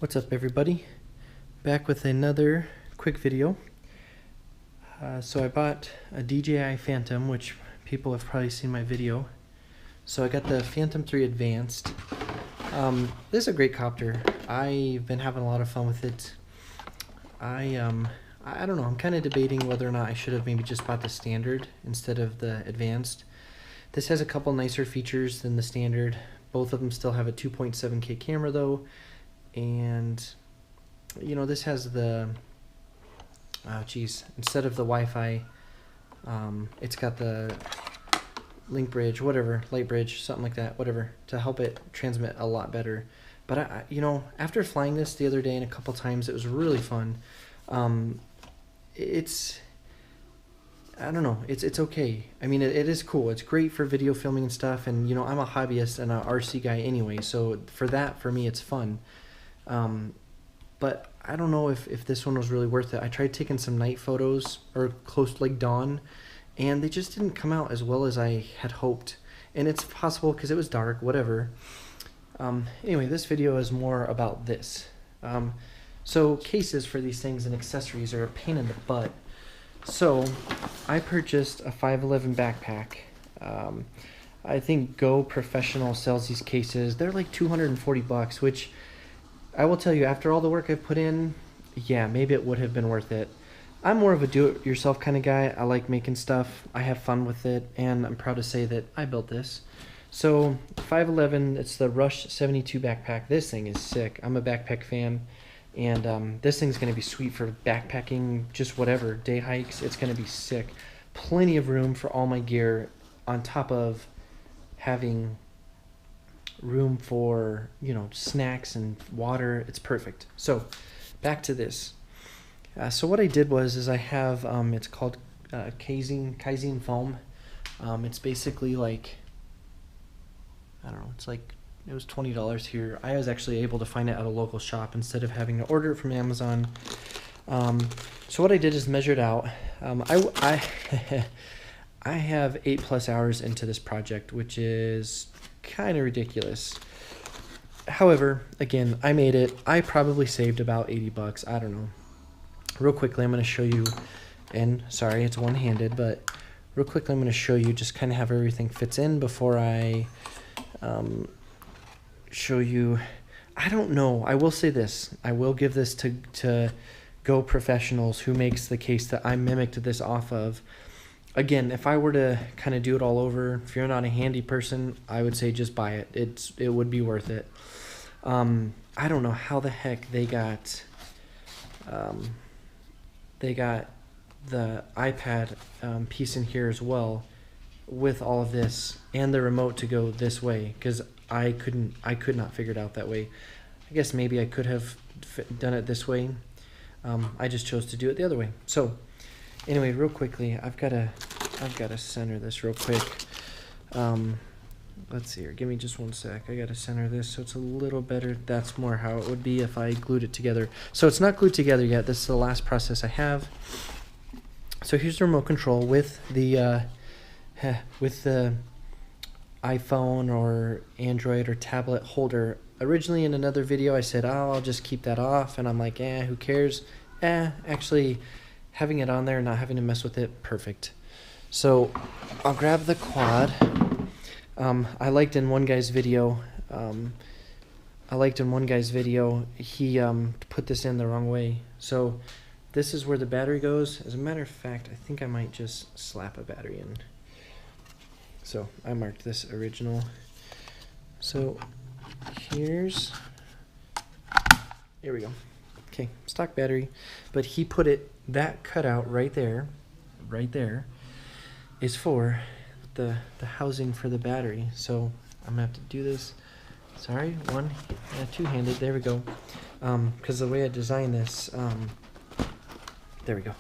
What's up, everybody? Back with another quick video. So I bought a DJI Phantom, which people have probably seen my video. So I got the Phantom 3 Advanced. This is a great copter. I've been having a lot of fun with it. I don't know, I'm kind of debating whether or not I should have maybe just bought the standard instead of the advanced. This has a couple nicer features than the standard. Both of them still have a 2.7K camera though. And you know, this has the instead of the Wi-Fi, it's got the link bridge, whatever, light bridge, something like that, whatever, to help it transmit a lot better. But you know, after flying this the other day and a couple times, it was really fun. I don't know, it's okay. I mean, it is cool. It's great for video filming and stuff, and you know, I'm a hobbyist and a RC guy anyway, so for me it's fun. But I don't know if this one was really worth it. I tried taking some night photos, or close to like dawn, and they just didn't come out as well as I had hoped. And it's possible because it was dark, whatever. Anyway, this video is more about this. So cases for these things and accessories are a pain in the butt. So I purchased a 511 backpack. I think Go Professional sells these cases. They're like 240 bucks, which I will tell you, after all the work I've put in, yeah, maybe it would have been worth it. I'm more of a do-it-yourself kind of guy. I like making stuff. I have fun with it, and I'm proud to say that I built this. So 511, it's the Rush 72 backpack. This thing is sick. I'm a backpack fan, and this thing's going to be sweet for backpacking, just whatever, day hikes. It's going to be sick. Plenty of room for all my gear, on top of having room for, you know, snacks and water. It's perfect. So back to this. So what I did was I have it's called casein foam. It's basically like, I don't know, it's like, it was $20 here. I was actually able to find it at a local shop instead of having to order it from Amazon. So what I did is measured out. I have 8+ hours into this project, which is kind of ridiculous. However, again, I made it. I probably saved about 80 bucks. I don't know. Real quickly, I'm going to show you, and sorry, it's one-handed, but real quickly, I'm going to show you just kind of how everything fits in before I show you. I don't know. I will say this. I will give this to Go Professionals, who makes the case that I mimicked this off of. Again, if I were to kind of do it all over, if you're not a handy person, I would say just buy it. It would be worth it. I don't know how the heck they got the iPad piece in here as well, with all of this and the remote to go this way, because I could not figure it out that way. I guess maybe I could have done it this way. I just chose to do it the other way. So anyway, real quickly, I've got to center this real quick. Let's see here. Give me just one sec. I got to center this so it's a little better. That's more how it would be if I glued it together. So it's not glued together yet. This is the last process I have. So here's the remote control with the iPhone or Android or tablet holder. Originally in another video I said, oh, I'll just keep that off, and I'm like, who cares? Actually, having it on there and not having to mess with it, perfect. So I'll grab the quad. I liked in one guy's video, he put this in the wrong way. So this is where the battery goes. As a matter of fact, I think I might just slap a battery in. So I marked this original. So here we go. Okay, stock battery. But he put that cutout right there is for the housing for the battery. So I'm gonna have to do this. Sorry, two-handed. There we go. Because the way I designed this, there we go.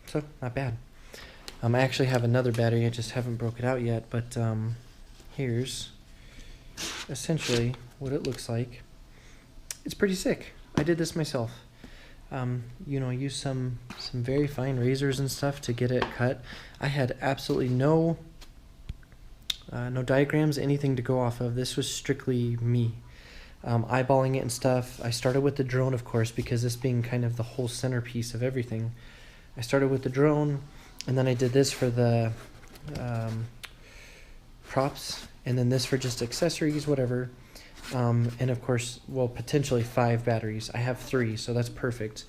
So not bad. I actually have another battery. I just haven't broke it out yet. But here's essentially what it looks like. It's pretty sick. I did this myself. You know, use some very fine razors and stuff to get it cut. I had absolutely no diagrams, anything to go off of. This was strictly me. eyeballing it and stuff. I started with the drone, of course, because this being kind of the whole centerpiece of everything. I started with the drone, and then I did this for the props, and then this for just accessories, whatever. And of course, well, potentially 5 batteries. I have 3, so that's perfect.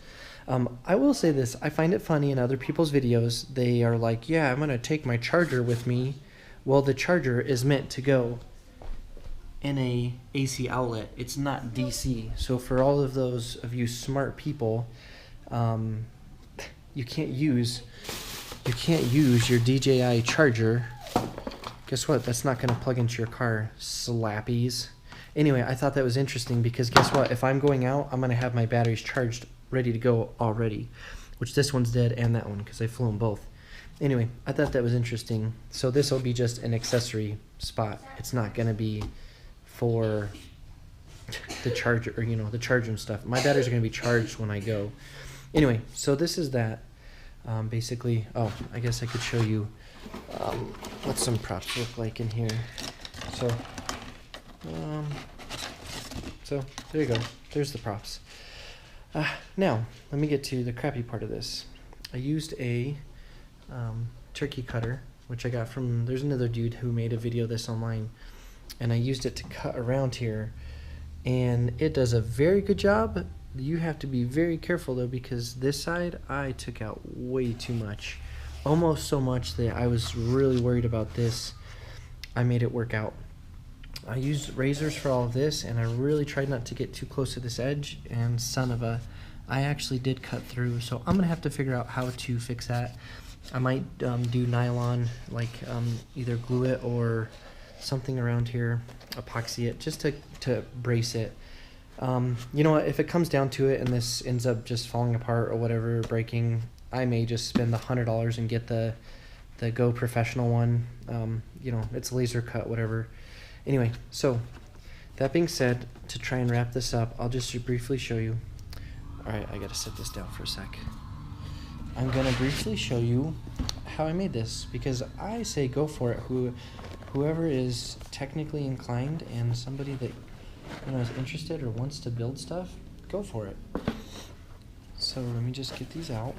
I will say this, I find it funny in other people's videos, they are like, yeah, I'm gonna take my charger with me. Well, the charger is meant to go in a AC outlet. It's not DC. So for all of those of you smart people, you can't use your DJI charger. Guess what? That's not going to plug into your car, slappies. Anyway, I thought that was interesting because guess what? If I'm going out, I'm going to have my batteries charged, ready to go already, which this one's dead and that one because I flew them both. Anyway, I thought that was interesting. So this will be just an accessory spot. It's not going to be for the charger, or the charger and stuff. My batteries are going to be charged when I go. Anyway, so this is that. Basically, oh, I guess I could show you what some props look like in here. So there you go. There's the props. Now, let me get to the crappy part of this. I used a turkey cutter, which I got from, there's another dude who made a video of this online, and I used it to cut around here, and it does a very good job. You have to be very careful though, because this side I took out way too much, almost so much that I was really worried about this. I made it work out. I used razors for all of this, and I really tried not to get too close to this edge, and son of a, I actually did cut through. So I'm gonna have to figure out how to fix that. I might do nylon, like either glue it or something around here, epoxy it, just to brace it. You know what, if it comes down to it and this ends up just falling apart or whatever, breaking, I may just spend the $100 and get the Go Professional one. It's laser cut, whatever. Anyway, so that being said, to try and wrap this up, I'll just briefly show you. Alright, I gotta set this down for a sec. I'm gonna briefly show you how I made this, because I say go for it. Whoever is technically inclined and somebody that is interested or wants to build stuff, go for it. So let me just get these out.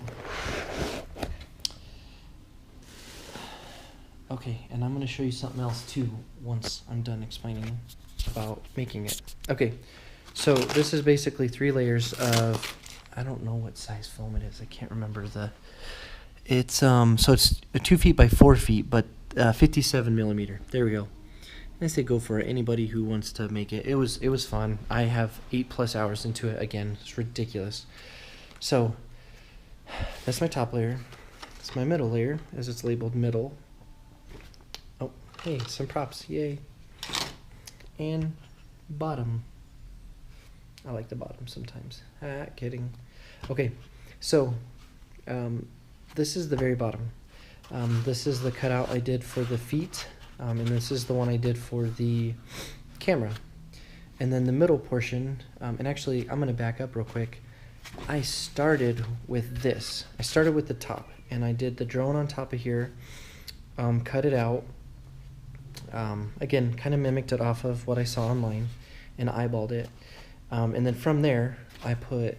Okay, and I'm going to show you something else too once I'm done explaining about making it. Okay, so this is basically 3 layers of, I don't know what size foam it is. I can't remember it's so it's 2 feet by 4 feet, but 57 millimeter. There we go. I say go for it. Anybody who wants to make it. It was fun. I have 8+ hours into it. Again, it's ridiculous. So that's my top layer. It's my middle layer, as it's labeled middle. Oh, hey, some props. Yay. And bottom. I like the bottom sometimes. Kidding. Okay, so this is the very bottom. This is the cutout I did for the feet. And this is the one I did for the camera. And then the middle portion, and actually I'm going to back up real quick. I started with this. I started with the top, and I did the drone on top of here, cut it out. Again, kind of mimicked it off of what I saw online and eyeballed it. And then from there, I put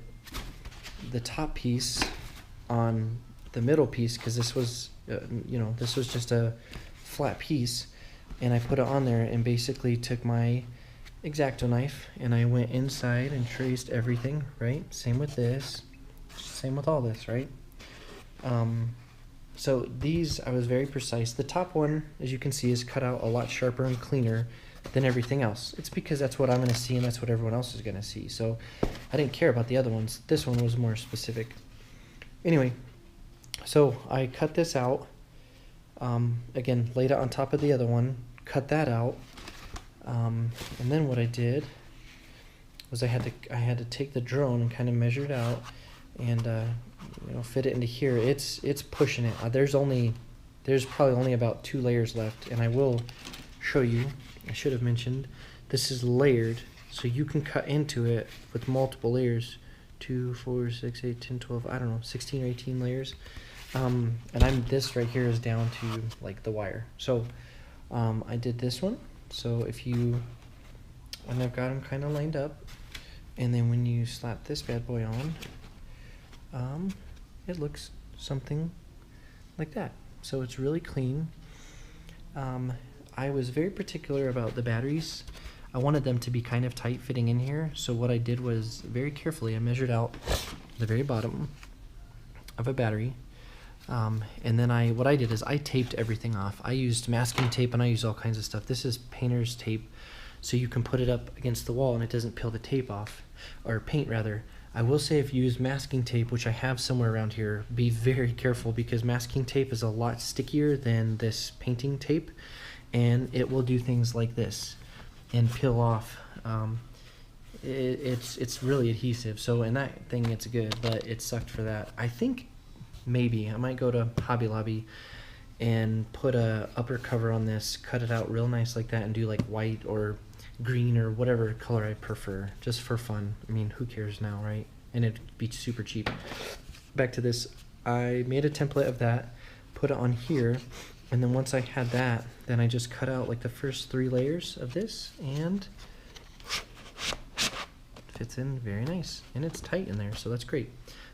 the top piece on the middle piece, because this was, this was just a flat piece, and I put it on there and basically took my X-Acto knife and I went inside and traced everything, right? Same with this, same with all this, right? So these, I was very precise. The top one, as you can see, is cut out a lot sharper and cleaner than everything else. It's because that's what I'm going to see and that's what everyone else is going to see. So I didn't care about the other ones. This one was more specific. Anyway, so I cut this out. Again, laid it on top of the other one, cut that out, and then what I did was I had to take the drone and kind of measure it out and fit it into here. It's pushing it. There's probably only about 2 layers left, and I will show you. I should have mentioned this is layered, so you can cut into it with multiple layers. 2, 4, 6, 8, 10, 12, I don't know, 16 or 18 layers. And this right here is down to like the wire. So I did this one. So if you and I've got them kind of lined up. And then when you slap this bad boy on, it looks something like that. So it's really clean. I was very particular about the batteries. I wanted them to be kind of tight fitting in here. So what I did was very carefully, I measured out the very bottom of a battery. And then what I did is I taped everything off. I used masking tape and I used all kinds of stuff. This is painter's tape, so you can put it up against the wall and it doesn't peel the tape off, or paint rather. I will say if you use masking tape, which I have somewhere around here, be very careful because masking tape is a lot stickier than this painting tape, and it will do things like this and peel off. It's really adhesive, so in that thing it's good, but it sucked for that. I think maybe I might go to Hobby Lobby and put a upper cover on this, cut it out real nice like that, and do like white or green or whatever color I prefer, just for fun. I mean, who cares now, right? And it'd be super cheap. Back to this, I made a template of that, put it on here, and then once I had that, then I just cut out like the first 3 layers of this, and it fits in very nice, and it's tight in there, so that's great.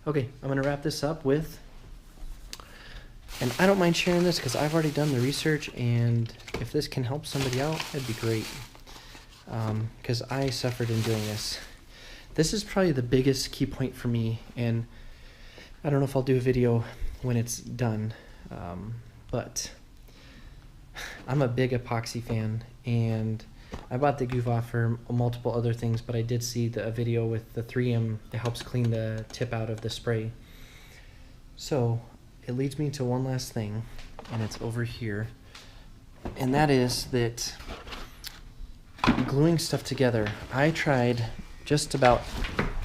Okay, I'm gonna wrap this up with, and I don't mind sharing this because I've already done the research, and if this can help somebody out, that'd be great. Because I suffered in doing this. This is probably the biggest key point for me, and I don't know if I'll do a video when it's done, but I'm a big epoxy fan, and I bought the goof off for multiple other things, but I did see a video with the 3M that helps clean the tip out of the spray. So it leads me to one last thing, and it's over here, and that is that gluing stuff together. I tried just about,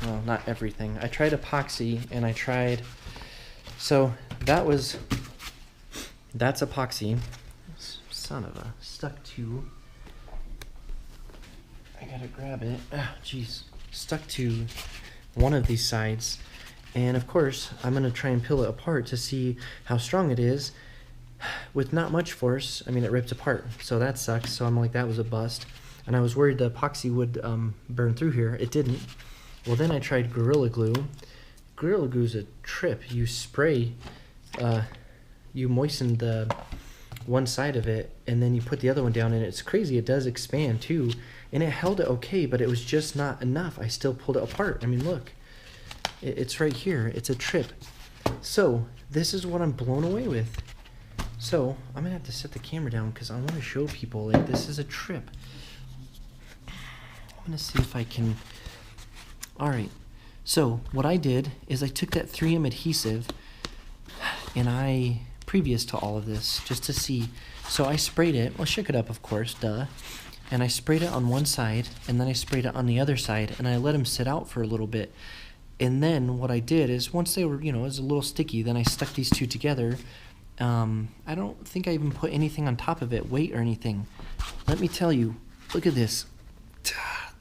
well, not everything. I tried epoxy, and I tried, so that's epoxy. Son of a, stuck to, I gotta grab it. Ah, jeez, stuck to one of these sides. And of course, I'm gonna try and peel it apart to see how strong it is. With not much force, I mean, it ripped apart, so that sucks. So I'm like, that was a bust. And I was worried the epoxy would burn through here. It didn't. Well, then I tried Gorilla Glue. Gorilla Glue's a trip. You spray, you moisten the one side of it, and then you put the other one down, and it's crazy. It does expand too, and it held it okay, but it was just not enough. I still pulled it apart. I mean, look, it's right here. It's a trip. So this is what I'm blown away with. So I'm gonna have to set the camera down because I want to show people, like, this is a trip. I'm gonna see if I can. All right, so what I did is I took that 3M adhesive, and previous to all of this, just to see, so I sprayed it, well, shook it up, of course, duh, and I sprayed it on one side, and then I sprayed it on the other side, and I let them sit out for a little bit. And then what I did is, once they were, it was a little sticky, then I stuck these two together. I don't think I even put anything on top of it, weight or anything. Let me tell you, look at this.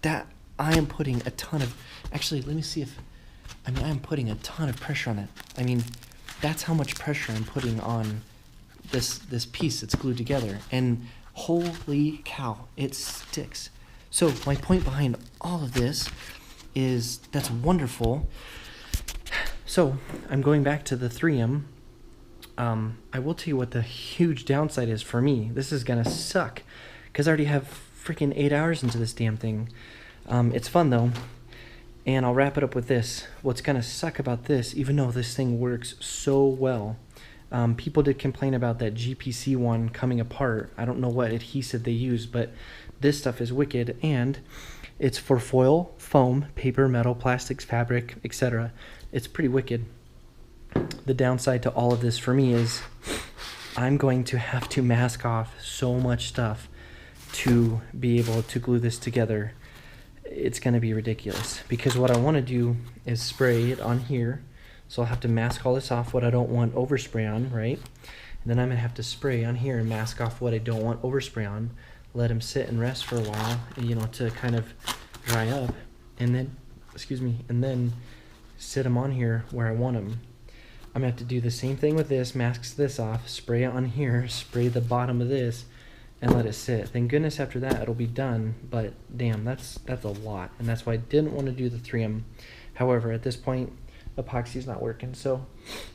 That I am putting a ton of, actually, let me see if, I am putting a ton of pressure on it. I mean, that's how much pressure I'm putting on this piece that's glued together. And holy cow, it sticks. So my point behind all of this is that's wonderful. So I'm going back to the 3M. I will tell you what the huge downside is for me. This is gonna suck because I already have freaking 8 hours into this damn thing. It's fun though, and I'll wrap it up with this. What's gonna suck about this, even though this thing works so well, people did complain about that GPC one coming apart. I don't know what adhesive they use, but this stuff is wicked, and it's for foil, foam, paper, metal, plastics, fabric, etc. It's pretty wicked. The downside to all of this for me is I'm going to have to mask off so much stuff to be able to glue this together. It's going to be ridiculous because what I want to do is spray it on here. So I'll have to mask all this off, what I don't want overspray on, right? And then I'm going to have to spray on here and mask off what I don't want overspray on. Let them sit and rest for a while, to kind of dry up. And then, and then sit them on here where I want them. I'm going to have to do the same thing with this, mask this off, spray it on here, spray the bottom of this, and let it sit. Thank goodness after that it'll be done, but damn, that's a lot, and that's why I didn't want to do the 3M. However, at this point, epoxy's not working. So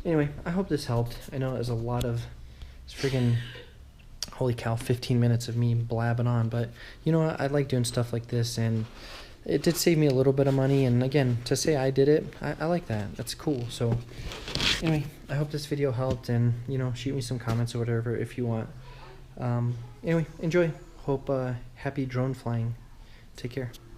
anyway, I hope this helped. I know it was a lot of, it's freaking, holy cow, 15 minutes of me blabbing on, but you know what, I like doing stuff like this, and it did save me a little bit of money, and again, to say I did it, I like that. That's cool. So anyway, I hope this video helped, and you know, shoot me some comments or whatever if you want. Anyway, enjoy. Hope happy drone flying. Take care.